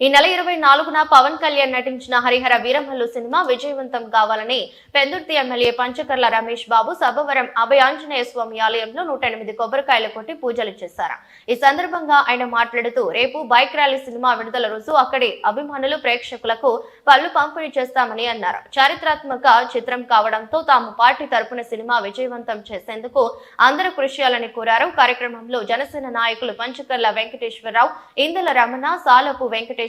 ఈ నెల 24న పవన్ కళ్యాణ్ నటించిన హరిహర వీరమల్లు సినిమా విజయవంతం కావాలని పెందుర్తి ఎమ్మెల్యే పంచకర్ల రమేష్ బాబు సభవరం అభయ ఆంజనేయ స్వామి ఆలయంలో 108 కొబ్బరికాయలు కొట్టి పూజలు చేశారు. ఈ సందర్భంగా ఆయన మాట్లాడుతూ రేపు బైక్ ర్యాలీ సినిమా విడుదల రోజు అక్కడి అభిమానులు ప్రేక్షకులకు పళ్ళు పంపిణీ చేస్తామని అన్నారు. చారిత్రాత్మక చిత్రం కావడంతో తాము పార్టీ తరపున సినిమా విజయవంతం చేసేందుకు అందరూ కృషి చేయాలని కోరారు. కార్యక్రమంలో జనసేన నాయకులు పంచకర్ల వెంకటేశ్వరరావు, ఇందల రమణ, సాలపు వెంకటేశ్వరరావు,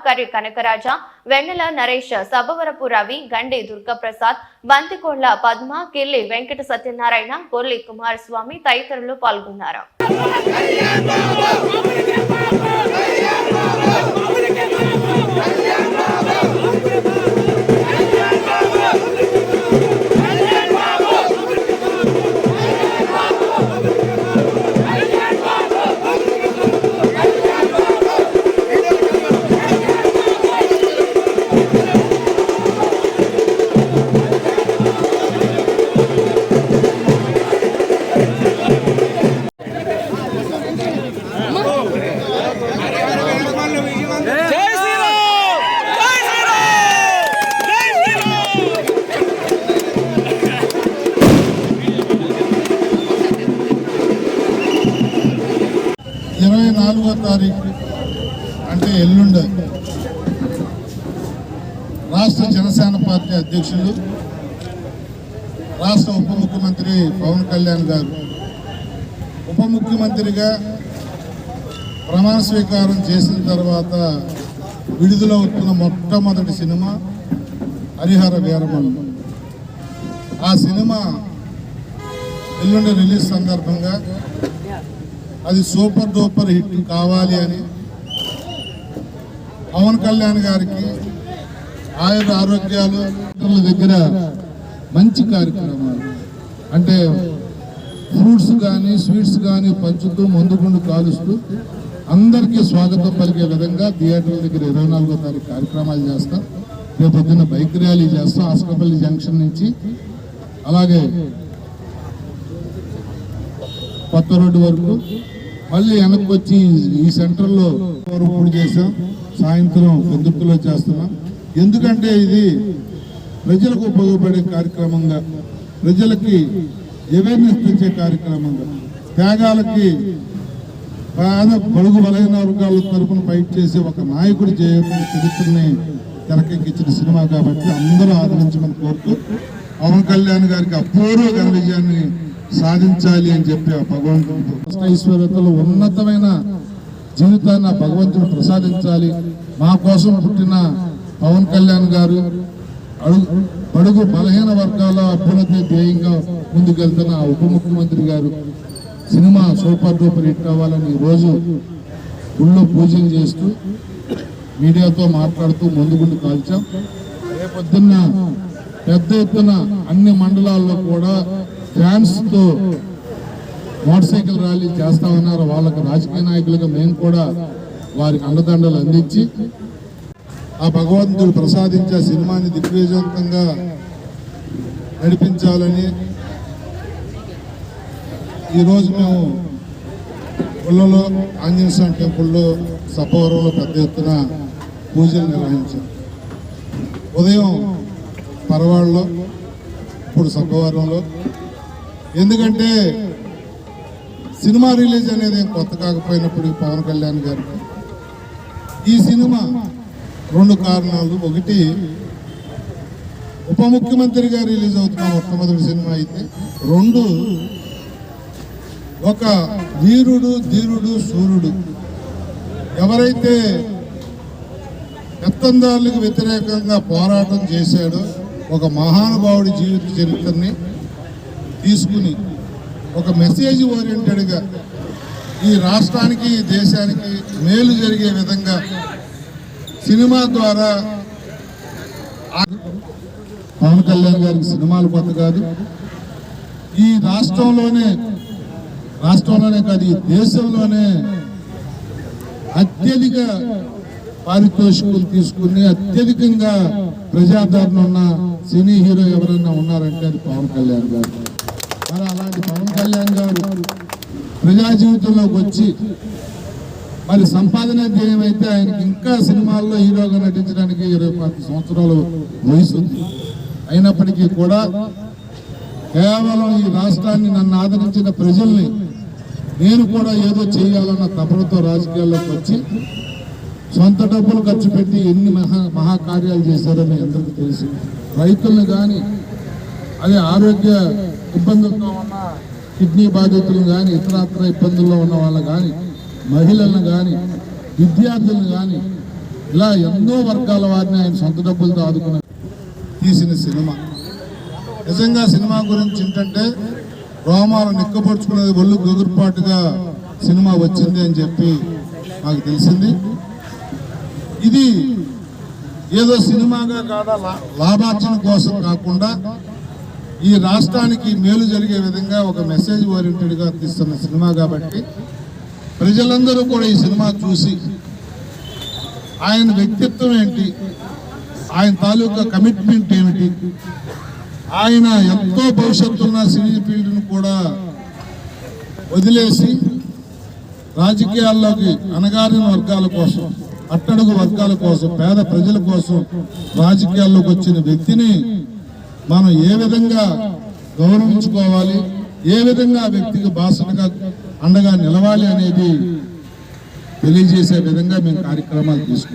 కర్రి కనకరాజ, వెన్నెల నరేష్, సభవరపు రవి, గండి దుర్గాప్రసాద్, బంతికోళ్ల పద్మ, కిల్లి వెంకట సత్యనారాయణ, కొల్లి కుమారస్వామి తదితరులు పాల్గొన్నారు. తారీఖు అంటే ఎల్లుండి రాష్ట్ర జనసేన పార్టీ అధ్యక్షులు, రాష్ట్ర ఉప ముఖ్యమంత్రి పవన్ కళ్యాణ్ గారు ఉప ముఖ్యమంత్రిగా ప్రమాణ స్వీకారం చేసిన తర్వాత విడుదలవుతున్న మొట్టమొదటి సినిమా హరిహర వీరమల్లు. ఆ సినిమా ఎల్లుండి రిలీజ్ సందర్భంగా అది సూపర్ డూపర్ హిట్ కావాలి అని పవన్ కళ్యాణ్ గారికి ఆయుర ఆరోగ్యాలు దగ్గర మంచి కార్యక్రమాలు అంటే ఫ్రూట్స్ కానీ స్వీట్స్ కానీ పంచుతూ ముందుకుండు కాలుస్తూ అందరికీ స్వాగతం పలికే విధంగా థియేటర్ల దగ్గర 24వ తారీఖు కార్యక్రమాలు చేస్తాం. రేపు పొద్దున్న బైక్ ర్యాలీ చేస్తాం ఆస్కపల్లి జంక్షన్ నుంచి, అలాగే కొత్త రోడ్డు వరకు, మళ్ళీ వెనక్కి వచ్చి ఈ సెంటర్లో పూజ చేసాం. సాయంత్రం పెందుర్తిలో చేస్తున్నాం. ఎందుకంటే ఇది ప్రజలకు ఉపయోగపడే కార్యక్రమంగా, ప్రజలకి అవేర్నెస్ తెచ్చే కార్యక్రమంగా, త్యాగాలకి బడుగు బలహీన వర్గాల తరఫున ఫైట్ చేసే ఒక నాయకుడి చరిత్రని తెరకెక్కించిన సినిమా కాబట్టి అందరూ ఆదరించమని కోరుతూ పవన్ కళ్యాణ్ గారికి అపూర్వ ఘన విజయాన్ని సాధించాలి అని చెప్పి ఆ భగవంతుడు ఐశ్వర్యతలో ఉన్నతమైన జీవితాన్ని భగవంతుడు ప్రసాదించాలి. మా కోసం పుట్టిన పవన్ కళ్యాణ్ గారు బడుగు బలహీన వర్గాల అభ్యున్నతి ధ్యేయంగా ముందుకెళ్తున్న ఉప ముఖ్యమంత్రి గారు సినిమా సూపర్ డూపర్ హిట్ అవ్వాలని ఈరోజు గుళ్ళో పూజలు చేస్తూ మీడియాతో మాట్లాడుతూ ముందుగుండు కాల్చాం. రేపొద్దున్న పెద్ద ఎత్తున అన్ని మండలాల్లో కూడా ఫ్యాన్స్ తో మోటార్ సైకిల్ ర్యాలీ చేస్తా ఉన్నారు. వాళ్ళకు రాజకీయ నాయకులుగా మేము కూడా వారికి అండదండలు అందించి ఆ భగవంతుడు ప్రసాదించే సినిమాని దిగ్విజయవంతంగా నడిపించాలని ఈరోజు మేము గుళ్ళలో ఆంజనేయ స్వామి టెంపుల్లో సపవరంలో పెద్ద ఎత్తున పూజలు నిర్వహించాం. ఉదయం పరవాడలో, ఇప్పుడు సపవరంలో. ఎందుకంటే సినిమా రిలీజ్ అనేది కొత్త కాకపోయినప్పుడు పవన్ కళ్యాణ్ గారికి ఈ సినిమా 2 కారణాలు. ఒకటి, ఉప ముఖ్యమంత్రిగా రిలీజ్ అవుతున్న మొట్టమొదటి సినిమా అయితే. 2, ఒక వీరుడు, ధీరుడు, సూర్యుడు ఎవరైతే పెత్తందారులకు వ్యతిరేకంగా పోరాటం చేశాడో ఒక మహానుభావుడి జీవిత చరిత్రని తీసుకుని ఒక మెసేజ్ ఓరియంటెడ్గా ఈ రాష్ట్రానికి, దేశానికి మేలు జరిగే విధంగా సినిమా ద్వారా పవన్ కళ్యాణ్ గారికి సినిమాలు కొత్త కాదు. ఈ రాష్ట్రంలోనే కాదు, ఈ దేశంలోనే అత్యధిక పారితోషికులు తీసుకుని అత్యధికంగా ప్రజాదరణ ఉన్న సినీ హీరో ఎవరైనా ఉన్నారంటే అది పవన్ కళ్యాణ్ గారు. మరి అలాంటి పవన్ కళ్యాణ్ గారు ప్రజా జీవితంలోకి వచ్చి మరి సంపాదన ధ్యేయమైతే ఆయనకి ఇంకా సినిమాల్లో హీరోగా నటించడానికి 25 సంవత్సరాలు వయసు ఉంది. అయినప్పటికీ కూడా కేవలం ఈ రాష్ట్రాన్ని నన్ను ఆదరించిన ప్రజల్ని నేను కూడా ఏదో చేయాలన్న తపనతో రాజకీయాల్లోకి వచ్చి సొంత డబ్బులు ఖర్చు పెట్టి ఎన్ని మహాకార్యాలు చేశారో మీ అందరికీ తెలుసు. రైతులను కానీ, అదే ఆరోగ్య ఇబ్బందులతో ఉన్న కిడ్నీ బాధితులను కానీ, ఇతరత్ర ఇబ్బందుల్లో ఉన్న వాళ్ళు కానీ, మహిళలను కానీ, విద్యార్థులను కానీ, ఇలా ఎన్నో వర్గాల వారిని ఆయన సొంత డబ్బులతో ఆదుకున్న తీసిన సినిమా. నిజంగా సినిమా గురించి ఏంటంటే రోమాలు నిక్కపరుచుకునేది ఒళ్ళు గొగురుపాటుగా సినిమా వచ్చింది అని చెప్పి నాకు తెలిసింది. ఇది ఏదో సినిమాగా కాదా లాభార్జన కోసం కాకుండా ఈ రాష్ట్రానికి మేలు జరిగే విధంగా ఒక మెసేజ్ ఓరియంటెడ్గా తీస్తున్న సినిమా కాబట్టి ప్రజలందరూ కూడా ఈ సినిమా చూసి ఆయన వ్యక్తిత్వం ఏంటి, ఆయన తాలూకా కమిట్మెంట్ ఏమిటి, ఆయన ఎంతో భవిష్యత్తున్న సినీ ఫీల్డ్ను కూడా వదిలేసి రాజకీయాల్లోకి అణగారిన వర్గాల కోసం, అట్టడుగు వర్గాల కోసం, పేద ప్రజల కోసం రాజకీయాల్లోకి వచ్చిన వ్యక్తిని మనం ఏ విధంగా గౌరవించుకోవాలి, ఏ విధంగా ఆ వ్యక్తికి బాసటగా అండగా నిలవాలి అనేది తెలియజేసే విధంగా మేము కార్యక్రమాలు తీసుకున్నాం.